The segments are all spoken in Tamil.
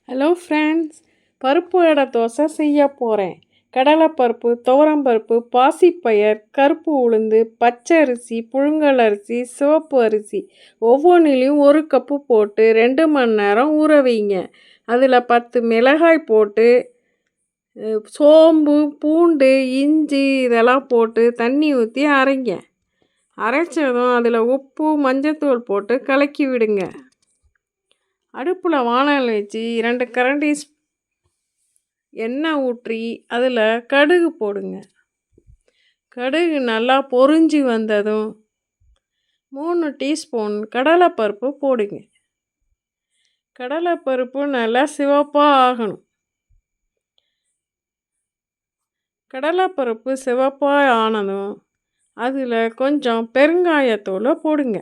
ஹலோ ஃப்ரெண்ட்ஸ், பருப்பு வடை தோசை செய்ய போகிறேன். கடலைப்பருப்பு, துவரம்பருப்பு, பாசிப்பயர், கருப்பு உளுந்து, பச்சை அரிசி, புழுங்கல் அரிசி, சிவப்பு அரிசி ஒவ்வொன்றிலையும் 1 கப்பு போட்டு 2 மணி நேரம் ஊற வைங்க. அதில் 10 மிளகாய் போட்டு சோம்பு, பூண்டு, இஞ்சி இதெல்லாம் போட்டு தண்ணி ஊற்றி அரைங்க. அரைச்சதும் அதில் உப்பு, மஞ்சத்தூள் போட்டு கலக்கி விடுங்க. அடுப்பில் வானல் வச்சு 2 கரண்டி எண்ணெய் ஊற்றி அதில் கடுகு போடுங்க. கடுகு நல்லா பொரிஞ்சு வந்ததும் 3 டீஸ்பூன் கடலைப்பருப்பு போடுங்க. கடலைப்பருப்பு நல்லா சிவப்பாக ஆகணும். கடலைப்பருப்பு சிவப்பாக ஆனதும் அதில் கொஞ்சம் பெருங்காயத்தூளை போடுங்க.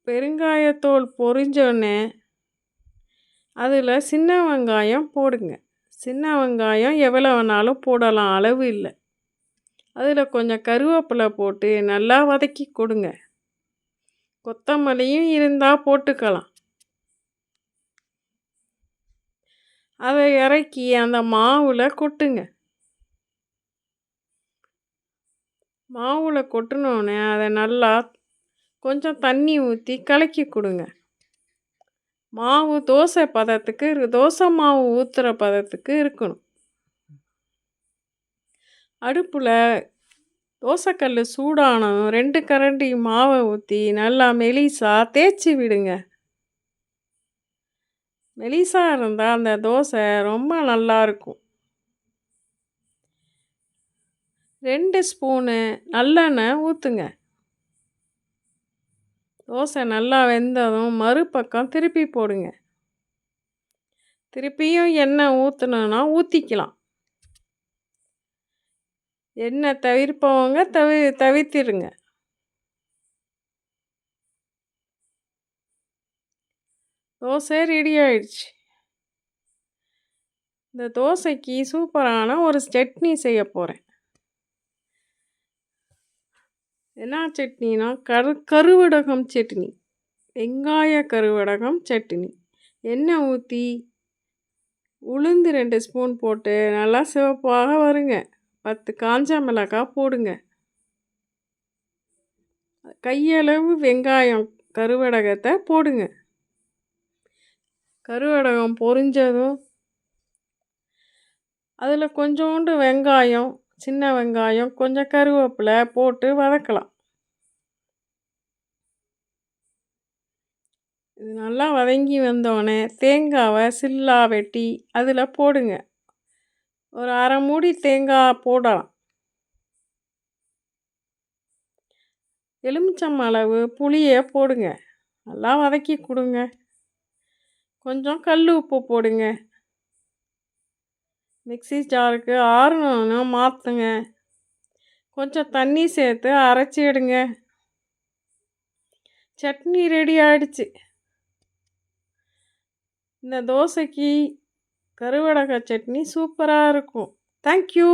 பெருங்காயத்தூள் பொரிஞ்சோடனே அதில் சின்ன வெங்காயம் போடுங்க. சின்ன வெங்காயம் எவ்வளோ வேணாலும் போடலாம், அளவு இல்லை. அதில் கொஞ்சம் கருவேப்பிலை போட்டு நல்லா வதக்கி கொடுங்க. கொத்தமல்லியும் இருந்தால் போட்டுக்கலாம். அதை இறக்கி அந்த மாவில் கொட்டுங்க. மாவில் கொட்டினோடனே அதை நல்லா கொஞ்சம் தண்ணி ஊற்றி கலக்கி கொடுங்க. மாவு தோசை பதத்துக்கு தோசை மாவு ஊற்றுற பதத்துக்கு இருக்கணும். அடுப்பில் தோசைக்கல் சூடானதும் 2 கரண்டி மாவை ஊற்றி நல்லா மெலிசாக தேய்ச்சி விடுங்க. மெலிசாக இருந்தால் அந்த தோசை ரொம்ப நல்லாயிருக்கும். 2 ஸ்பூனு நல்லெண்ணெய் ஊற்றுங்க. தோசை நல்லா வெந்ததும் மறுபக்கம் திருப்பி போடுங்க. திருப்பியும் எண்ணெய் ஊற்றணுன்னா ஊற்றிக்கலாம். எண்ணெய் தவிர்ப்பவங்க தவிர்த்திடுங்க. தோசை ரெடி ஆயிடுச்சு. இந்த தோசைக்கு சூப்பரான ஒரு சட்னி செய்ய போகிறேன். என்ன சட்னினா கருவடகம் சட்னி, வெங்காய கருவடகம் சட்னி. எண்ணெய் ஊற்றி உளுந்து 2 ஸ்பூன் போட்டு நல்லா சிவப்பாக வருங்க. 10 காஞ்ச மிளகாய் போடுங்க. கையளவு வெங்காயம் கருவடகத்தை போடுங்க. கருவடகம் பொரிஞ்சதும் அதில் கொஞ்சோண்டு வெங்காயம், சின்ன வெங்காயம், கொஞ்சம் கருவேப்பிலை போட்டு வதக்கலாம். இது நல்லா வதங்கி வந்தோடனே தேங்காவை சில்லாக வெட்டி அதில் போடுங்க. ஒரு அரை மூடி தேங்காய் போடலாம். எலுமிச்சம் அளவு புளியை போடுங்க. நல்லா வதக்கி கொடுங்க. கொஞ்சம் கல் உப்பு போடுங்க. மிக்ஸி ஜாருக்கு ஆறணும்னா மாற்றுங்க. கொஞ்சம் தண்ணி சேர்த்து அரைச்சி எடுங்க. சட்னி ரெடி ஆகிடுச்சு. இந்த தோசைக்கு கருவடக சட்னி சூப்பராக இருக்கும். தேங்க்யூ.